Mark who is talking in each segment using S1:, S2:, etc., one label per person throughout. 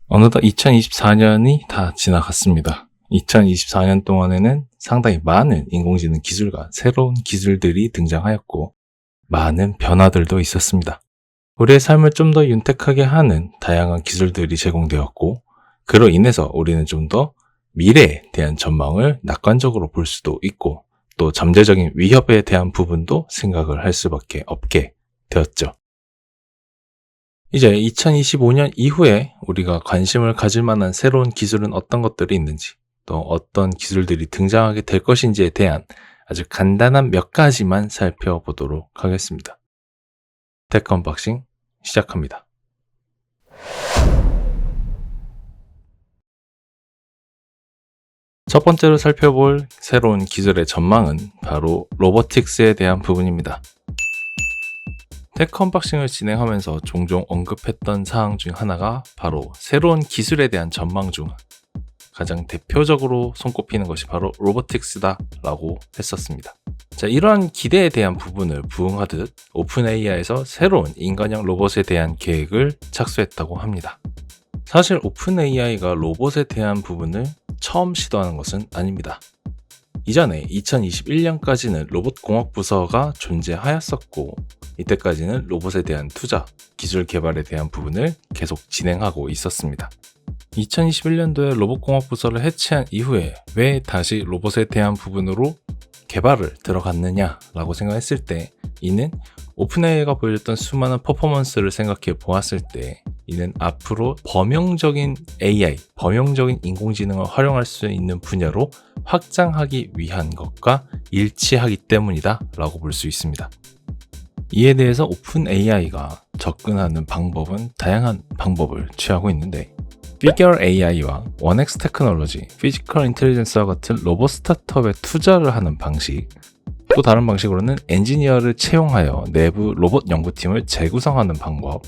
S1: 어느덧 2024년이 다 지나갔습니다. 2024년 동안에는 상당히 많은 인공지능 기술과 새로운 기술들이 등장하였고 많은 변화들도 있었습니다. 우리의 삶을 좀 더 윤택하게 하는 다양한 기술들이 제공되었고 그로 인해서 우리는 좀 더 미래에 대한 전망을 낙관적으로 볼 수도 있고 또 잠재적인 위협에 대한 부분도 생각을 할 수밖에 없게 되었죠. 이제 2025년 이후에 우리가 관심을 가질 만한 새로운 기술은 어떤 것들이 있는지, 또 어떤 기술들이 등장하게 될 것인지에 대한 아주 간단한 몇 가지만 살펴보도록 하겠습니다. 테크 언박싱 시작합니다. 첫 번째로 살펴볼 새로운 기술의 전망은 바로 로보틱스에 대한 부분입니다. 테크 언박싱을 진행하면서 종종 언급했던 사항 중 하나가 바로 새로운 기술에 대한 전망 중 가장 대표적으로 손꼽히는 것이 바로 로보틱스다 라고 했었습니다. 자, 이러한 기대에 대한 부분을 부응하듯 오픈 AI에서 새로운 인간형 로봇에 대한 계획을 착수했다고 합니다. 사실 오픈 AI가 로봇에 대한 부분을 처음 시도하는 것은 아닙니다. 이전에 2021년까지는 로봇공학 부서가 존재하였었고 이때까지는 로봇에 대한 투자, 기술 개발에 대한 부분을 계속 진행하고 있었습니다. 2021년도에 로봇공학 부서를 해체한 이후에 왜 다시 로봇에 대한 부분으로 개발을 들어갔느냐라고 생각했을 때 이는 오픈AI가 보여줬던 수많은 퍼포먼스를 생각해 보았을 때 이는 앞으로 범용적인 AI, 범용적인 인공지능을 활용할 수 있는 분야로 확장하기 위한 것과 일치하기 때문이다 라고 볼 수 있습니다. 이에 대해서 오픈AI가 접근하는 방법은 다양한 방법을 취하고 있는데 Figure AI와 1X 테크놀로지, 피지컬 인텔리전스와 같은 로봇 스타트업에 투자를 하는 방식, 또 다른 방식으로는 엔지니어를 채용하여 내부 로봇 연구팀을 재구성하는 방법,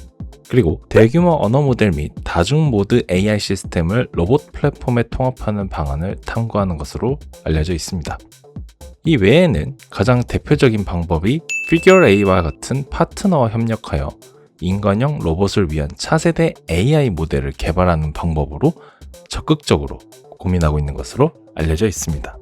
S1: 그리고 대규모 언어 모델 및 다중 모드 AI 시스템을 로봇 플랫폼에 통합하는 방안을 탐구하는 것으로 알려져 있습니다. 이 외에는 가장 대표적인 방법이 Figure AI와 같은 파트너와 협력하여 인간형 로봇을 위한 차세대 AI 모델을 개발하는 방법으로 적극적으로 고민하고 있는 것으로 알려져 있습니다.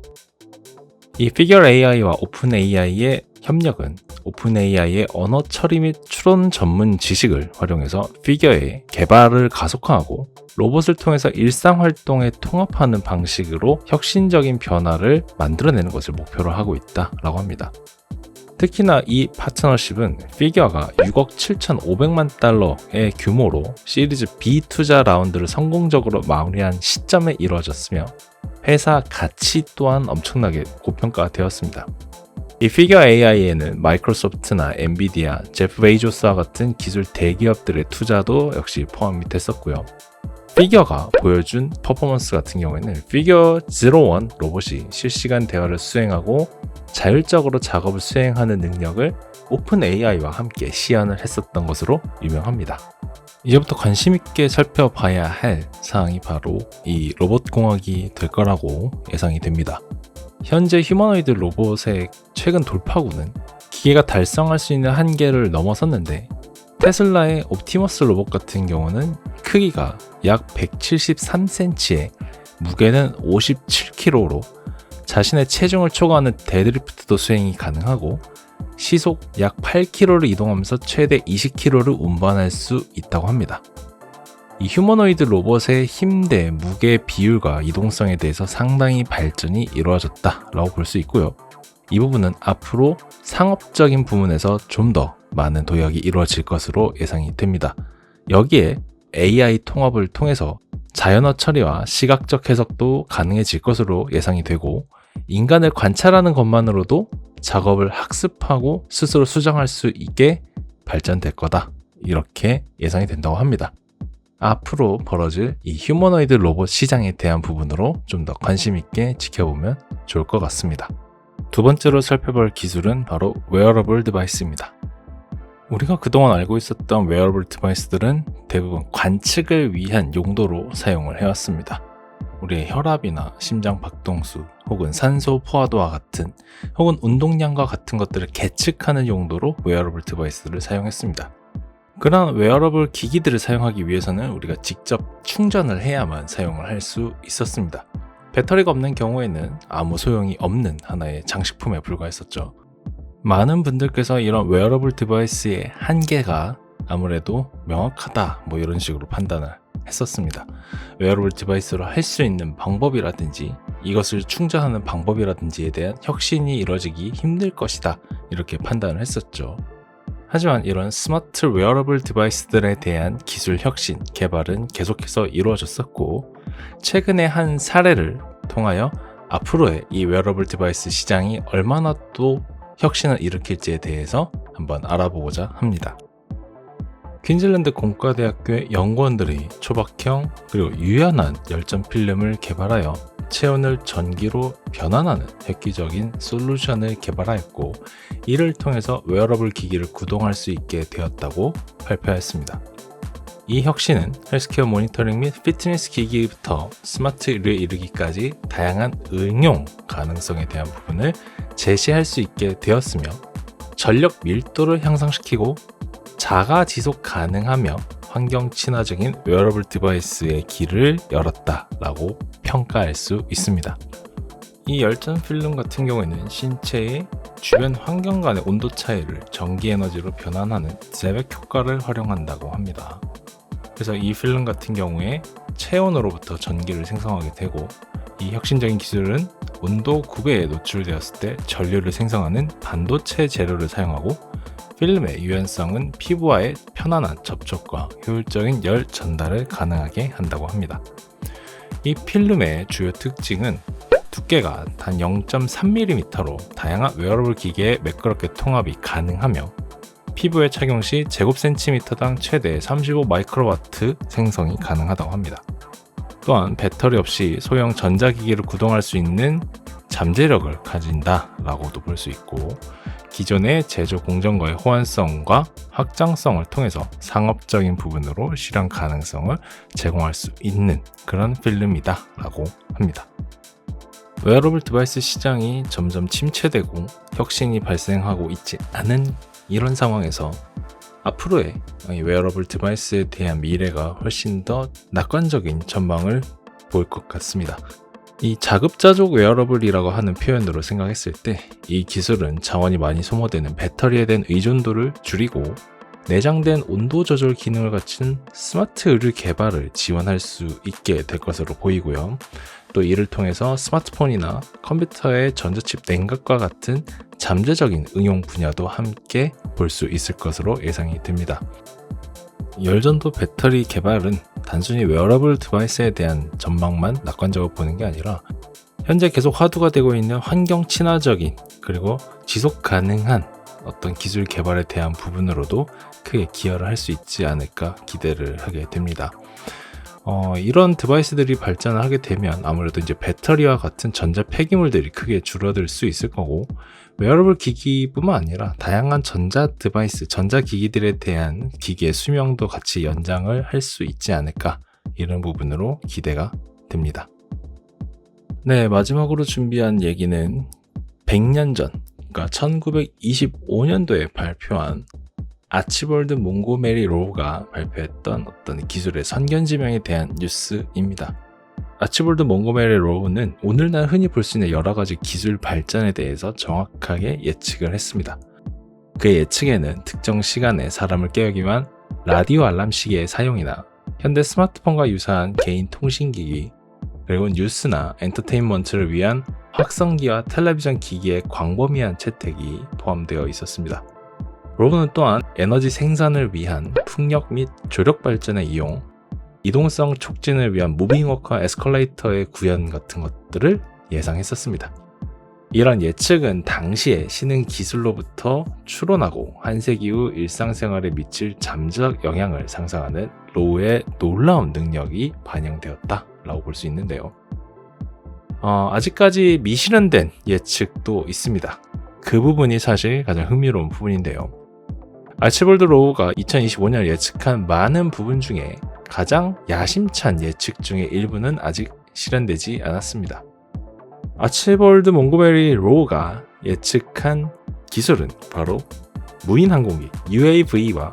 S1: 이 Figure AI와 오픈AI의 협력은 오픈AI의 언어 처리 및 추론 전문 지식을 활용해서 피규어의 개발을 가속화하고 로봇을 통해서 일상활동에 통합하는 방식으로 혁신적인 변화를 만들어내는 것을 목표로 하고 있다고 합니다. 특히나 이 파트너십은 피규어가 6억 7,500만 달러의 규모로 시리즈 B 투자 라운드를 성공적으로 마무리한 시점에 이루어졌으며 회사 가치 또한 엄청나게 고평가가 되었습니다. 이 피규어 AI에는 마이크로소프트나 엔비디아, 제프 베이조스와 같은 기술 대기업들의 투자도 역시 포함이 됐었고요. 피규어가 보여준 퍼포먼스 같은 경우에는 피규어 01 로봇이 실시간 대화를 수행하고 자율적으로 작업을 수행하는 능력을 오픈 AI와 함께 시연을 했었던 것으로 유명합니다. 이제부터 관심 있게 살펴봐야 할 사항이 바로 이 로봇 공학이 될 거라고 예상이 됩니다. 현재 휴머노이드 로봇의 최근 돌파구는 기계가 달성할 수 있는 한계를 넘어섰는데 테슬라의 옵티머스 로봇 같은 경우는 크기가 약 173cm에 무게는 57kg로 자신의 체중을 초과하는 데드리프트도 수행이 가능하고 시속 약 8km를 이동하면서 최대 20km를 운반할 수 있다고 합니다. 이 휴머노이드 로봇의 힘대, 무게 비율과 이동성에 대해서 상당히 발전이 이루어졌다라고 볼 수 있고요. 이 부분은 앞으로 상업적인 부분에서 좀 더 많은 도약이 이루어질 것으로 예상이 됩니다. 여기에 AI 통합을 통해서 자연어 처리와 시각적 해석도 가능해질 것으로 예상이 되고 인간을 관찰하는 것만으로도 작업을 학습하고 스스로 수정할 수 있게 발전될 거다. 이렇게 예상이 된다고 합니다. 앞으로 벌어질 이 휴머노이드 로봇 시장에 대한 부분으로 좀 더 관심 있게 지켜보면 좋을 것 같습니다. 두 번째로 살펴볼 기술은 바로 웨어러블 디바이스입니다. 우리가 그동안 알고 있었던 웨어러블 디바이스들은 대부분 관측을 위한 용도로 사용을 해왔습니다. 우리의 혈압이나 심장 박동수 혹은 산소 포화도와 같은 혹은 운동량과 같은 것들을 계측하는 용도로 웨어러블 디바이스를 사용했습니다. 그런 웨어러블 기기들을 사용하기 위해서는 우리가 직접 충전을 해야만 사용을 할 수 있었습니다. 배터리가 없는 경우에는 아무 소용이 없는 하나의 장식품에 불과했었죠. 많은 분들께서 이런 웨어러블 디바이스의 한계가 아무래도 명확하다 이런 식으로 판단을 했었습니다. 웨어러블 디바이스로 할 수 있는 방법이라든지 이것을 충전하는 방법이라든지에 대한 혁신이 이루어지기 힘들 것이다 이렇게 판단을 했었죠. 하지만 이런 스마트 웨어러블 디바이스들에 대한 기술 혁신, 개발은 계속해서 이루어졌었고 최근에 한 사례를 통하여 앞으로의 이 웨어러블 디바이스 시장이 얼마나 또 혁신을 일으킬지에 대해서 한번 알아보고자 합니다. 퀸즐랜드 공과대학교의 연구원들이 초박형 그리고 유연한 열전 필름을 개발하여 체온을 전기로 변환하는 획기적인 솔루션을 개발하였고 이를 통해서 웨어러블 기기를 구동할 수 있게 되었다고 발표했습니다. 이 혁신은 헬스케어 모니터링 및 피트니스 기기부터 스마트 의료에 이르기까지 다양한 응용 가능성에 대한 부분을 제시할 수 있게 되었으며 전력 밀도를 향상시키고 자가 지속 가능하며 환경 친화적인 웨어러블 디바이스의 길을 열었다라고 평가할 수 있습니다. 이 열전 필름 같은 경우에는 신체의 주변 환경 간의 온도 차이를 전기 에너지로 변환하는 제백 효과를 활용한다고 합니다. 그래서 이 필름 같은 경우에 체온으로부터 전기를 생성하게 되고 이 혁신적인 기술은 온도 9배에 노출되었을 때 전류를 생성하는 반도체 재료를 사용하고 필름의 유연성은 피부와의 편안한 접촉과 효율적인 열 전달을 가능하게 한다고 합니다. 이 필름의 주요 특징은 두께가 단 0.3mm로 다양한 웨어러블 기기에 매끄럽게 통합이 가능하며 피부에 착용 시 제곱센티미터당 최대 35 마이크로와트 생성이 가능하다고 합니다. 또한 배터리 없이 소형 전자기기를 구동할 수 있는 잠재력을 가진다라고도 볼 수 있고 기존의 제조 공정과의 호환성과 확장성을 통해서 상업적인 부분으로 실현 가능성을 제공할 수 있는 그런 필름이다 라고 합니다. 웨어러블 디바이스 시장이 점점 침체되고 혁신이 발생하고 있지 않은 이런 상황에서 앞으로의 웨어러블 디바이스에 대한 미래가 훨씬 더 낙관적인 전망을 보일 것 같습니다. 이 자급자족 웨어러블이라고 하는 표현으로 생각했을 때 이 기술은 자원이 많이 소모되는 배터리에 대한 의존도를 줄이고 내장된 온도 조절 기능을 갖춘 스마트 의류 개발을 지원할 수 있게 될 것으로 보이고요. 또 이를 통해서 스마트폰이나 컴퓨터의 전자칩 냉각과 같은 잠재적인 응용 분야도 함께 볼 수 있을 것으로 예상이 됩니다. 열전도 배터리 개발은 단순히 웨어러블 디바이스에 대한 전망만 낙관적으로 보는 게 아니라 현재 계속 화두가 되고 있는 환경 친화적인 그리고 지속 가능한 어떤 기술 개발에 대한 부분으로도 크게 기여를 할 수 있지 않을까 기대를 하게 됩니다. 이런 디바이스들이 발전을 하게 되면 아무래도 이제 배터리와 같은 전자 폐기물들이 크게 줄어들 수 있을 거고 웨어러블 기기뿐만 아니라 다양한 전자 디바이스, 전자 기기들에 대한 기기의 수명도 같이 연장을 할 수 있지 않을까 이런 부분으로 기대가 됩니다. 네, 마지막으로 준비한 얘기는 100년 전, 그러니까 1925년도에 발표한 아치볼드 몽고메리 로우가 발표했던 어떤 기술의 선견지명에 대한 뉴스입니다. 아치볼드 몽고메리 로우는 오늘날 흔히 볼 수 있는 여러 가지 기술 발전에 대해서 정확하게 예측을 했습니다. 그의 예측에는 특정 시간에 사람을 깨우기 위한 라디오 알람 시계의 사용이나 현대 스마트폰과 유사한 개인 통신기기, 그리고 뉴스나 엔터테인먼트를 위한 확성기와 텔레비전 기기의 광범위한 채택이 포함되어 있었습니다. 로우는 또한 에너지 생산을 위한 풍력 및 조력 발전의 이용, 이동성 촉진을 위한 무빙워크와 에스컬레이터의 구현 같은 것들을 예상했었습니다. 이런 예측은 당시의 신흥 기술로부터 추론하고 한 세기 후 일상생활에 미칠 잠재적 영향을 상상하는 로우의 놀라운 능력이 반영되었다라고 볼 수 있는데요. 아직까지 미실현된 예측도 있습니다. 그 부분이 사실 가장 흥미로운 부분인데요. 아치볼드 로우가 2025년 예측한 많은 부분 중에 가장 야심찬 예측 중의 일부는 아직 실현되지 않았습니다. 아치볼드 몽고메리 로우가 예측한 기술은 바로 무인 항공기 UAV와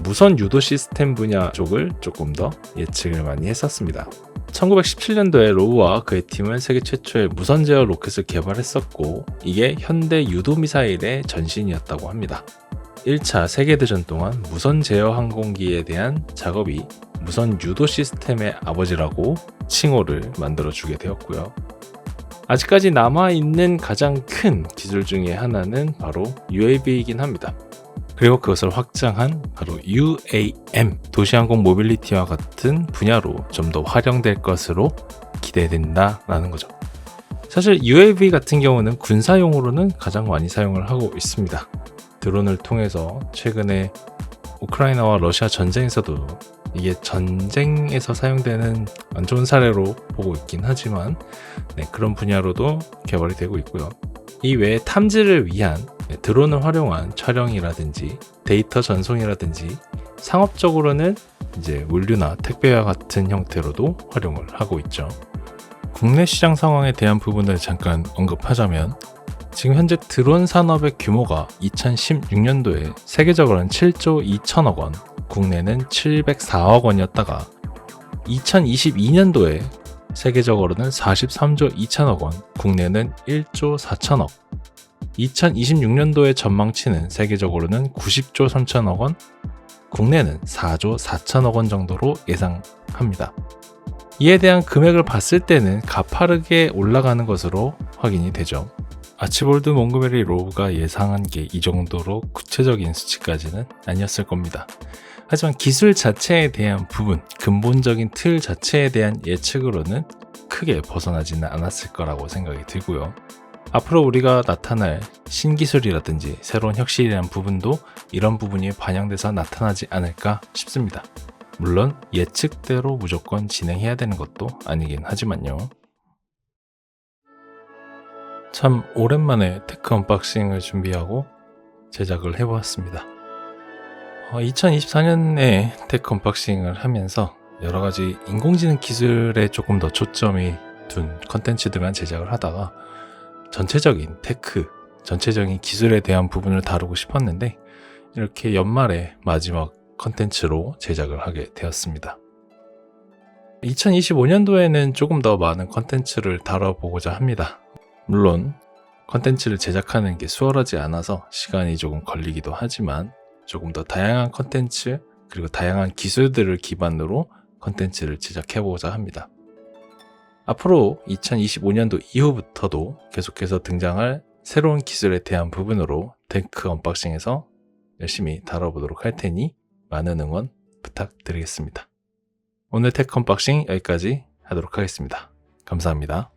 S1: 무선 유도 시스템 분야 쪽을 조금 더 예측을 많이 했었습니다. 1917년도에 로우와 그의 팀은 세계 최초의 무선 제어 로켓을 개발했었고 이게 현대 유도 미사일의 전신이었다고 합니다. 1차 세계대전 동안 무선 제어 항공기에 대한 작업이 무선 유도 시스템의 아버지라고 칭호를 만들어주게 되었고요. 아직까지 남아있는 가장 큰 기술 중에 하나는 바로 UAV이긴 합니다. 그리고 그것을 확장한 바로 UAM, 도시항공 모빌리티와 같은 분야로 좀 더 활용될 것으로 기대된다라는 거죠. 사실 UAV 같은 경우는 군사용으로는 가장 많이 사용을 하고 있습니다. 드론을 통해서 최근에 우크라이나와 러시아 전쟁에서도 이게 전쟁에서 사용되는 안 좋은 사례로 보고 있긴 하지만 그런 분야로도 개발이 되고 있고요. 이 외에 탐지를 위한 드론을 활용한 촬영이라든지 데이터 전송이라든지 상업적으로는 이제 물류나 택배와 같은 형태로도 활용을 하고 있죠. 국내 시장 상황에 대한 부분을 잠깐 언급하자면 지금 현재 드론 산업의 규모가 2016년도에 세계적으로는 7조 2천억 원, 국내는 704억 원이었다가 2022년도에 세계적으로는 43조 2천억 원, 국내는 1조 4천억, 2026년도의 전망치는 세계적으로는 90조 3천억 원, 국내는 4조 4천억 원 정도로 예상합니다. 이에 대한 금액을 봤을 때는 가파르게 올라가는 것으로 확인이 되죠. 아치볼드 몽고메리 로우가 예상한 게 이 정도로 구체적인 수치까지는 아니었을 겁니다. 하지만 기술 자체에 대한 부분, 근본적인 틀 자체에 대한 예측으로는 크게 벗어나지는 않았을 거라고 생각이 들고요. 앞으로 우리가 나타날 신기술이라든지 새로운 혁신에 대한 부분도 이런 부분이 반영돼서 나타나지 않을까 싶습니다. 물론 예측대로 무조건 진행해야 되는 것도 아니긴 하지만요. 참 오랜만에 테크 언박싱을 준비하고 제작을 해보았습니다. 2024년에 테크 언박싱을 하면서 여러가지 인공지능 기술에 조금 더 초점이 둔 컨텐츠들만 제작을 하다가 전체적인 테크, 전체적인 기술에 대한 부분을 다루고 싶었는데 이렇게 연말에 마지막 컨텐츠로 제작을 하게 되었습니다. 2025년도에는 조금 더 많은 컨텐츠를 다뤄보고자 합니다. 물론 컨텐츠를 제작하는 게 수월하지 않아서 시간이 조금 걸리기도 하지만 조금 더 다양한 컨텐츠 그리고 다양한 기술들을 기반으로 컨텐츠를 제작해보고자 합니다. 앞으로 2025년도 이후부터도 계속해서 등장할 새로운 기술에 대한 부분으로 테크 언박싱에서 열심히 다뤄보도록 할 테니 많은 응원 부탁드리겠습니다. 오늘 테크 언박싱 여기까지 하도록 하겠습니다. 감사합니다.